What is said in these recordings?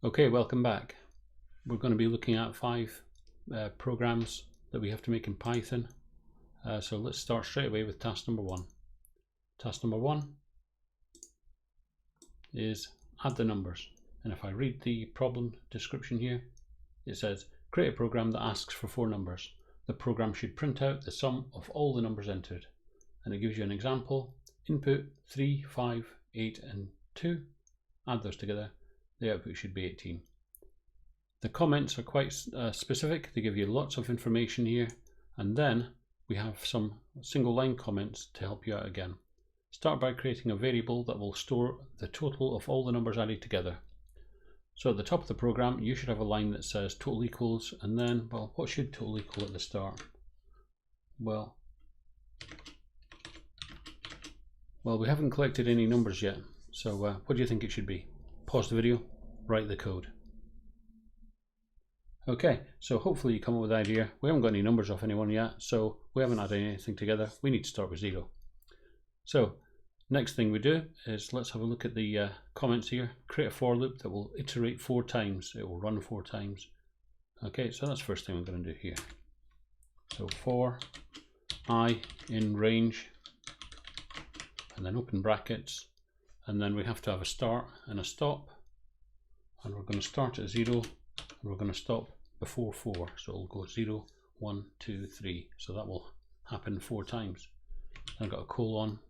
Okay, welcome back. We're going to be looking at 5 programs that we have to make in Python. So let's start straight away with task number 1. Task number 1 is add the numbers. And if I read the problem description here, it says create a program that asks for 4 numbers. The program should print out the sum of all the numbers entered. And it gives you an example. Input 3, 5, 8 and 2. Add those together. The output should be 18. The comments are quite specific. They give you lots of information here, and then we have some single line comments to help you out again. Start by creating a variable that will store the total of all the numbers added together. So at the top of the program you should have a line that says total equals, and then, well, what should total equal at the start? Well, we haven't collected any numbers yet, so what do you think it should be? Pause the video, write the code. Okay, so hopefully you come up with an idea. We haven't got any numbers off anyone yet, so we haven't added anything together. We need to start with 0. So next thing we do is let's have a look at the comments here. Create a for loop that will iterate 4 times. It will run 4 times. Okay, so that's the first thing I'm going to do here. So for I in range, and then open brackets, and then we have to have a start and a stop, and we're going to start at 0 and we're going to stop before 4, so it'll go 0, 1, 2, 3, so that will happen 4 times. I've got a colon.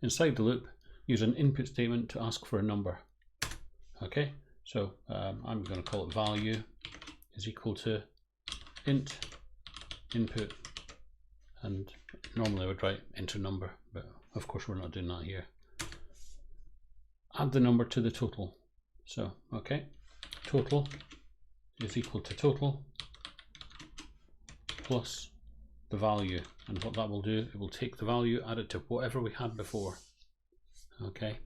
Inside the loop, use an input statement to ask for a number. Okay, so I'm going to call it value is equal to int input, and normally I would write enter number, but of course we're not doing that here. Add the number to the total. So, okay, total is equal to total plus the value. And what that will do, it will take the value, add it to whatever we had before. Okay,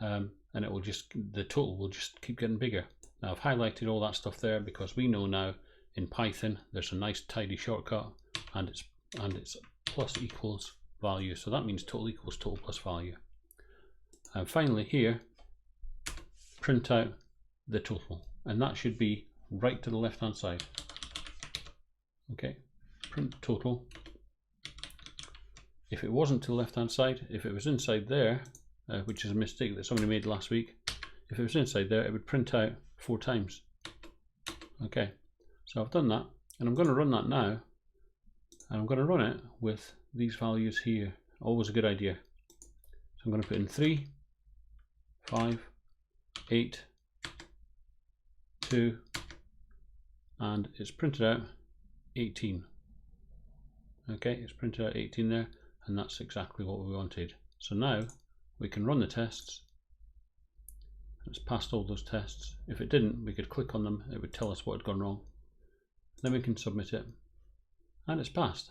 and it will just, the total will just keep getting bigger. Now I've highlighted all that stuff there because we know now in Python there's a nice tidy shortcut, and it's plus equals value. So that means total equals total plus value. And finally here, print out the total, and that should be right to the left hand side. Okay, print total. If it wasn't to the left hand side, if it was inside there, which is a mistake that somebody made last week, if it was inside there it would print out 4 times. Okay, so I've done that, and I'm going to run that now, and I'm going to run it with these values here. Always a good idea. So I'm going to put in 3, 5, 8, 2, and it's printed out 18. Okay, it's printed out 18 there, and that's exactly what we wanted. So now we can run the tests. It's passed all those tests. If it didn't, we could click on them, it would tell us what had gone wrong. Then we can submit it, and it's passed.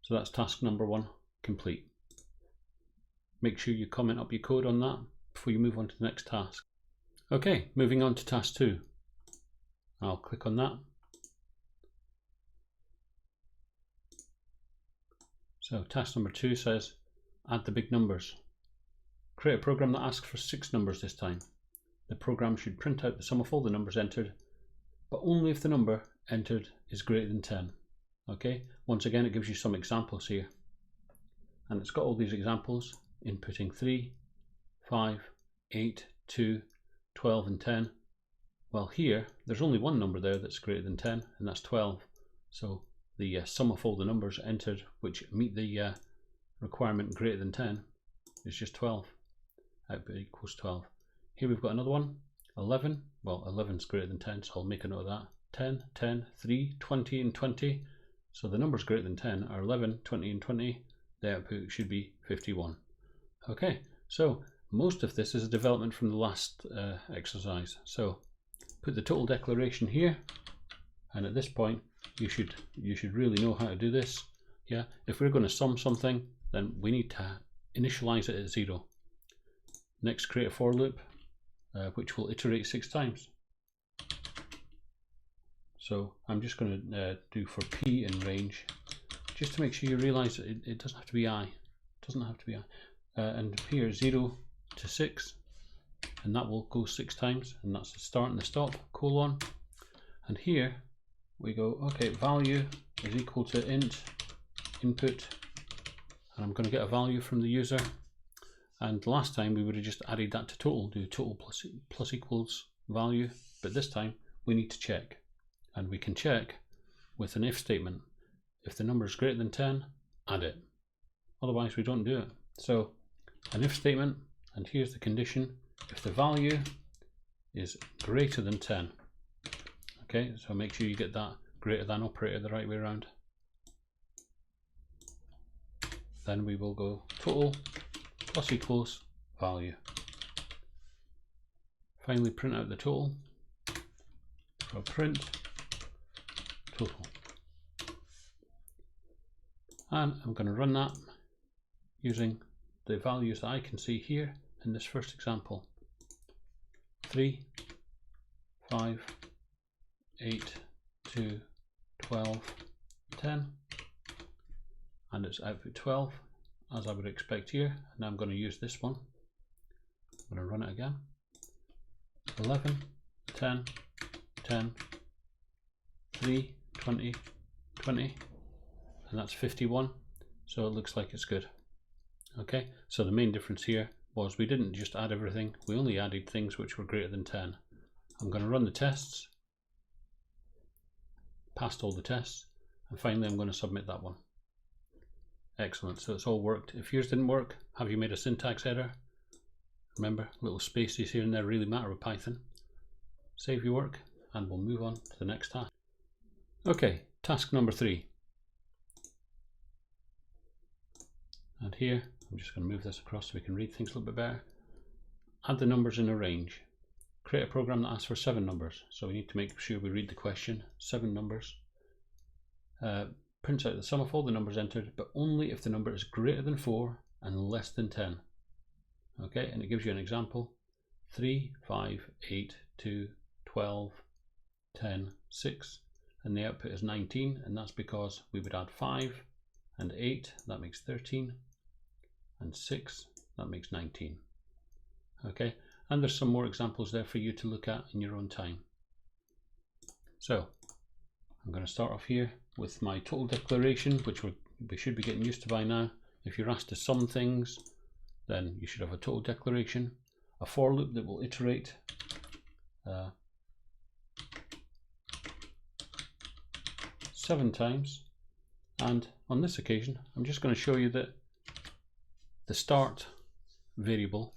So that's task number 1 complete. Make sure you comment up your code on that before you move on to the next task. Okay, moving on to task 2. I'll click on that. So task number 2 says add the big numbers. Create a program that asks for 6 numbers this time. The program should print out the sum of all the numbers entered, but only if the number entered is greater than 10. Okay, once again it gives you some examples here, and it's got all these examples inputting 3, 5, 8, 2, 12 and 10. Well, here there's only one number there that's greater than 10, and that's 12. So the sum of all the numbers entered which meet the requirement greater than 10 is just 12. Output equals 12. Here we've got another one, 11. Well, 11 is greater than 10, so I'll make a note of that. 10, 10, 3, 20 and 20. So the numbers greater than 10 are 11, 20 and 20. The output should be 51. Okay, so most of this is a development from the last exercise. So put the total declaration here, and at this point you should really know how to do this. Yeah, if we're going to sum something, then we need to initialize it at 0. Next, create a for loop which will iterate 6 times. So I'm just going to do for p in range, just to make sure you realize that it doesn't have to be I. It doesn't have to be I. And here 0 to 6, and that will go 6 times, and that's the start and the stop, colon. And here we go, okay, value is equal to int input, and I'm going to get a value from the user. And last time we would have just added that to total, do total plus equals value, but this time we need to check, and we can check with an if statement. If the number is greater than 10, add it, otherwise we don't do it. So an if statement, and here's the condition: if the value is greater than 10. Okay, so make sure you get that greater than operator the right way around. Then we will go total plus equals value. Finally print out the total. So print total. And I'm going to run that using the values that I can see here in this first example. 3, 5, 8, 2, 12, 10, and it's output 12 as I would expect here. And I'm going to use this one. I'm going to run it again. 11, 10, 10, 3, 20, 20, and that's 51. So it looks like it's good. Okay, so the main difference here was we didn't just add everything, we only added things which were greater than 10. I'm going to run the tests, passed all the tests, and finally I'm going to submit that one. Excellent, so it's all worked. If yours didn't work, have you made a syntax error? Remember, little spaces here and there really matter with Python. Save your work and we'll move on to the next task. Okay, task number 3. And here, I'm just going to move this across so we can read things a little bit better. Add the numbers in a range. Create a program that asks for 7 numbers. So we need to make sure we read the question, 7 numbers. Prints out the sum of all the numbers entered, but only if the number is greater than 4 and less than 10. Okay, and it gives you an example. 3, 5, 8, 2, 12, 10, 6. And the output is 19, and that's because we would add 5 and 8, that makes 13. And 6, that makes 19. Okay, and there's some more examples there for you to look at in your own time. So I'm going to start off here with my total declaration, which we should be getting used to by now. If you're asked to sum things, then you should have a total declaration, a for loop that will iterate seven times, and on this occasion I'm just going to show you that the start variable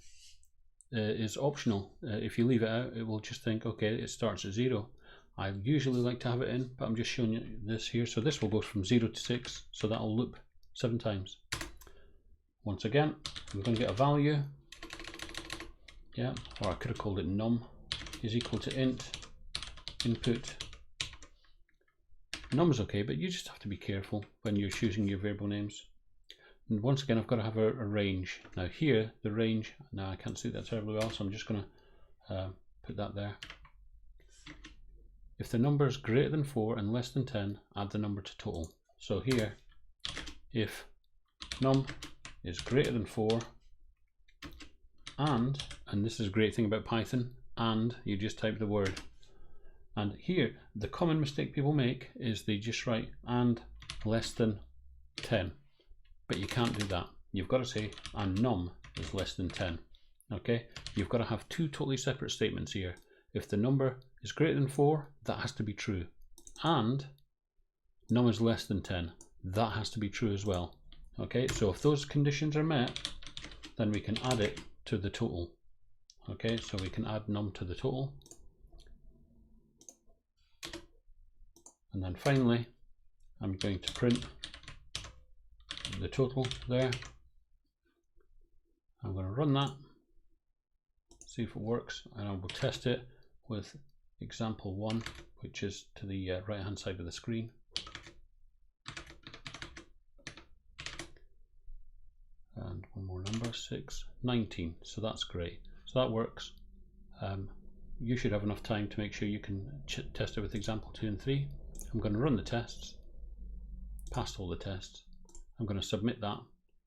is optional. If you leave it out, it will just think, okay, it starts at 0. I usually like to have it in, but I'm just showing you this here. So this will go from 0 to 6, so that will loop 7 times. Once again, I'm going to get a value, yeah, or I could have called it num is equal to int input. Num is okay, but you just have to be careful when you're choosing your variable names. And once again, I've got to have a range. Now here, the range, now I can't see that terribly well, so I'm just going to put that there. If the number is greater than 4 and less than 10, add the number to total. So here, if num is greater than 4, and this is a great thing about Python, and you just type the word. And here, the common mistake people make is they just write and less than 10. But you can't do that. You've got to say and num is less than 10. Okay, you've got to have 2 totally separate statements here. If the number is greater than 4, that has to be true, and num is less than 10, that has to be true as well. Okay, so if those conditions are met, then we can add it to the total. Okay, so we can add num to the total, and then finally I'm going to print the total there. I'm going to run that, see if it works, and I will test it with example 1, which is to the right hand side of the screen. And one more number, 6, 19. So that's great. So that works. You should have enough time to make sure you can test it with example 2 and 3. I'm going to run the tests, passed all the tests. I'm going to submit that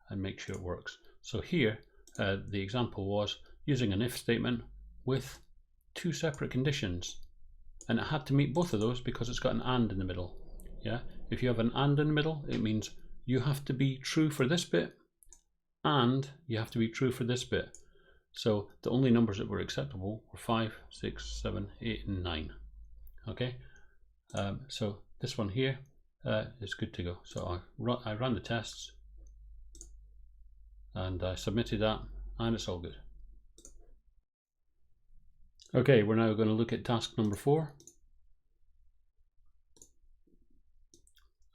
and make sure it works. So here, the example was using an if statement with two separate conditions, and it had to meet both of those because it's got an and in the middle. Yeah, if you have an and in the middle, it means you have to be true for this bit and you have to be true for this bit. So the only numbers that were acceptable were 5, 6, 7, 8 and 9. Okay, so this one here is good to go. So I ran the tests and I submitted that, and it's all good. Okay, we're now going to look at task number 4.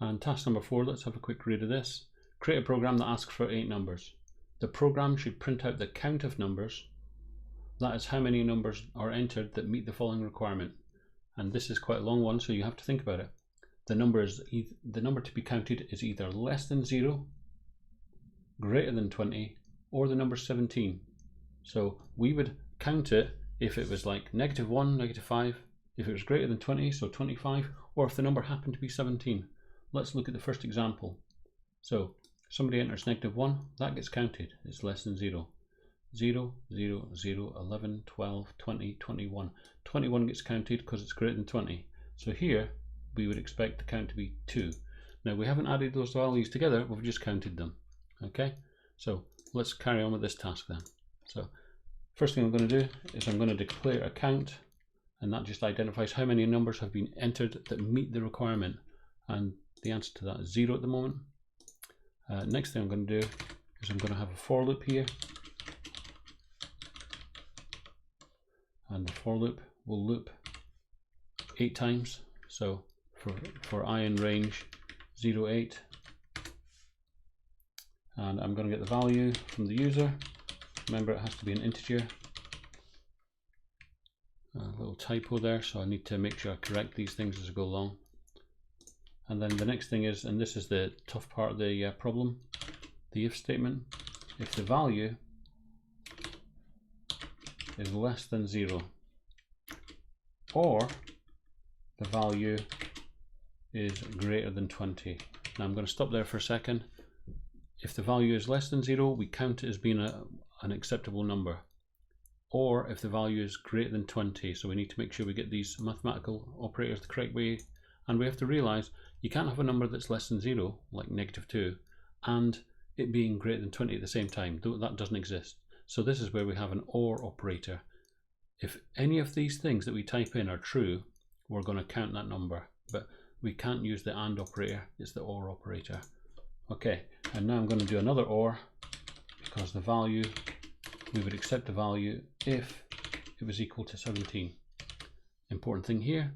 And task number 4, let's have a quick read of this. Create a program that asks for 8 numbers. The program should print out the count of numbers, that is how many numbers are entered that meet the following requirement. And this is quite a long one, so you have to think about it. The number to be counted is either less than 0, greater than 20, or the number 17. So we would count it if it was like -1, -5, if it was greater than 20, so 25, or if the number happened to be 17. Let's look at the first example. So somebody enters -1, that gets counted, it's less than 0. 0, 0, 0, 11, 12, 20, 21. 21 gets counted because it's greater than 20. So here we would expect the count to be 2. Now we haven't added those values together, we've just counted them. Okay, so let's carry on with this task then. So first thing I'm going to do is I'm going to declare a count, and that just identifies how many numbers have been entered that meet the requirement, and the answer to that is 0 at the moment. Next thing I'm going to do is I'm going to have a for loop here, and the for loop will loop 8 times. So for I in range 0, 8, and I'm going to get the value from the user. Remember, it has to be an integer. A little typo there, so I need to make sure I correct these things as I go along. And then the next thing is, and this is the tough part of the problem, the if statement. If the value is less than 0, or the value is greater than 20. Now I'm going to stop there for a second. If the value is less than 0, we count it as being an acceptable number. Or if the value is greater than 20, so we need to make sure we get these mathematical operators the correct way. And we have to realize you can't have a number that's less than 0, like -2, and it being greater than 20 at the same time. That doesn't exist. So this is where we have an OR operator. If any of these things that we type in are true, we're going to count that number. But we can't use the AND operator, it's the OR operator. Okay, and now I'm going to do another OR, because the value, we would accept the value if it was equal to 17. Important thing here,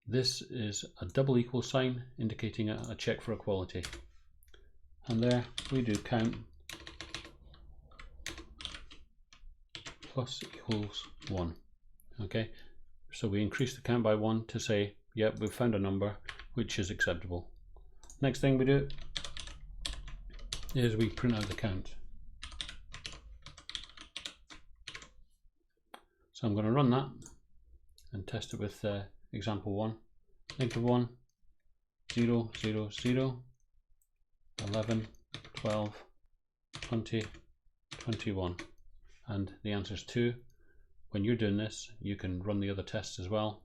this is a double equal sign indicating a check for equality. And there we do count plus equals 1. Okay, so we increase the count by 1 to say, yep, we've found a number which is acceptable. Next thing we do is we print out the count. So I'm going to run that and test it with example 1. -1, 0, 0, 0, 11, 12, 20, 21. And the answer is 2. When you're doing this, you can run the other tests as well.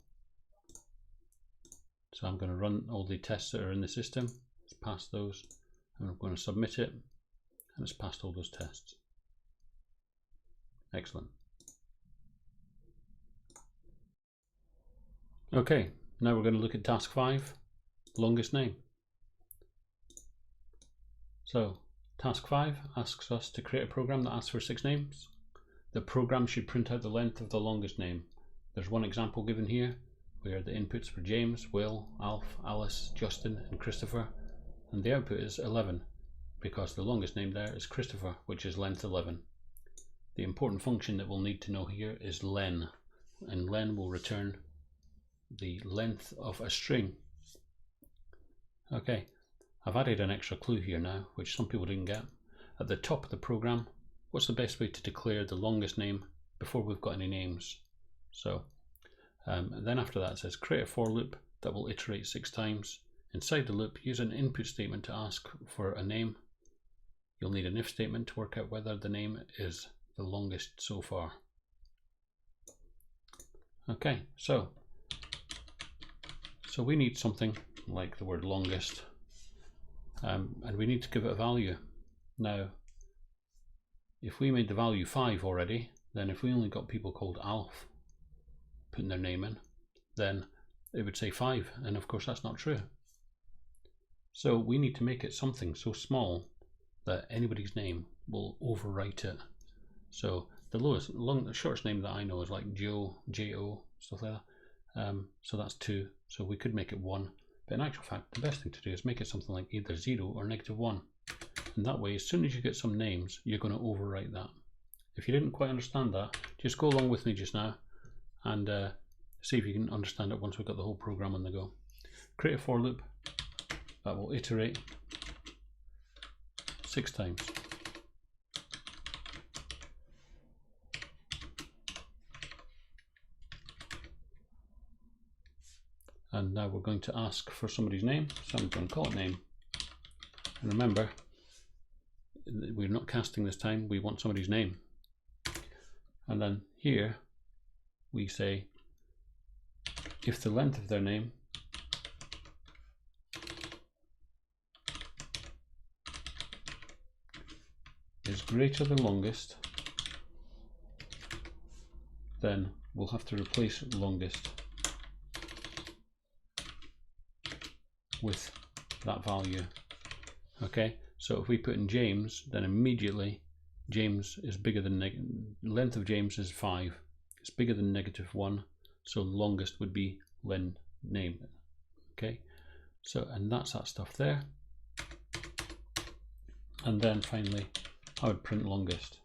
So I'm going to run all the tests that are in the system. Let's pass those. And I'm going to submit it, and it's passed all those tests. Excellent. Okay, now we're going to look at task 5, longest name. So task 5 asks us to create a program that asks for 6 names. The program should print out the length of the longest name. There's one example given here where the inputs were James, Will, Alf, Alice, Justin and Christopher, and the output is 11 because the longest name there is Christopher, which is length 11. The important function that we'll need to know here is len, and len will return the length of a string. Okay, I've added an extra clue here now, which some people didn't get. At the top of the program, what's the best way to declare the longest name before we've got any names? So then after that it says create a for loop that will iterate 6 times. Inside the loop, use an input statement to ask for a name. You'll need an if statement to work out whether the name is the longest so far. Okay, so we need something like the word longest, and we need to give it a value. Now, if we made the value 5 already, then if we only got people called Alf putting their name in, then it would say 5, and of course that's not true. So we need to make it something so small that anybody's name will overwrite it. So the shortest name that I know is like Joe, J-O, stuff like that. So that's 2. So we could make it 1. But in actual fact, the best thing to do is make it something like either 0 or -1. And that way, as soon as you get some names, you're going to overwrite that. If you didn't quite understand that, just go along with me just now and see if you can understand it once we've got the whole program on the go. Create a for loop that will iterate 6 times. And now we're going to ask for somebody's name, so I'm going to call it name. And remember, we're not casting this time, we want somebody's name. And then here we say if the length of their name is greater than longest, then we'll have to replace longest with that value. Okay, so if we put in James, then immediately James is bigger than length of James is 5. It's bigger than -1, so longest would be len name. Okay, so and that's that stuff there. And then finally, I would print longest.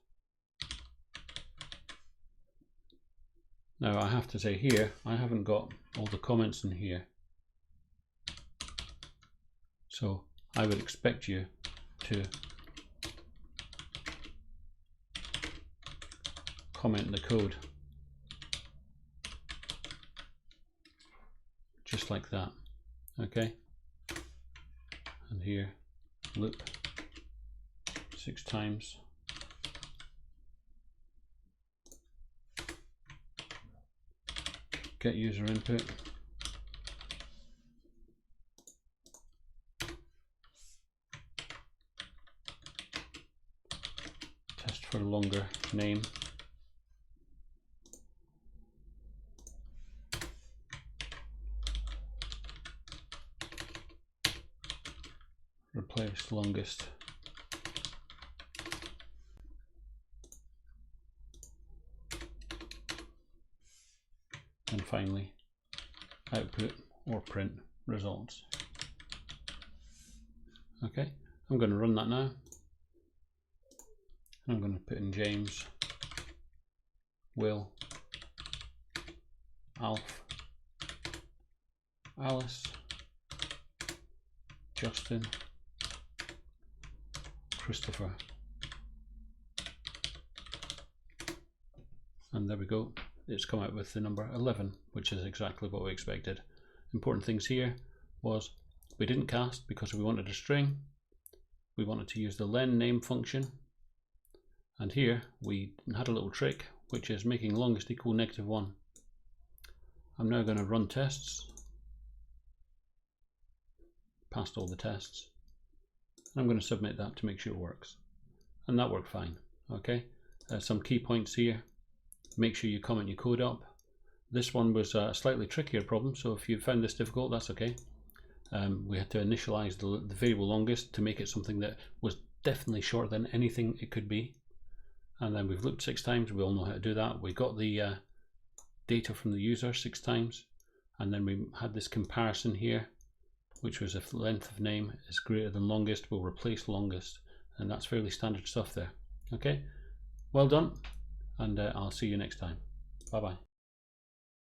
Now I have to say here, I haven't got all the comments in here. So I would expect you to comment the code just like that. Okay, and here loop 6 times. Get user input. Test for longer name. Replace longest. And finally, output or print results. Okay, I'm going to run that now. I'm going to put in James, Will, Alf, Alice, Justin, Christopher. And there we go. It's come out with the number 11, which is exactly what we expected. Important things here was we didn't cast because we wanted a string. We wanted to use the len name function. And here we had a little trick, which is making longest equal -1. I'm now going to run tests. Passed all the tests. And I'm going to submit that to make sure it works. And that worked fine. Okay, some key points here. Make sure you comment your code up. This one was a slightly trickier problem, so if you found this difficult, that's okay. We had to initialize the variable longest to make it something that was definitely shorter than anything it could be. And then we've looped 6 times, we all know how to do that. We got the data from the user 6 times, and then we had this comparison here, which was if the length of name is greater than longest, we'll replace longest, and that's fairly standard stuff there. Okay, well done, and I'll see you next time. Bye bye.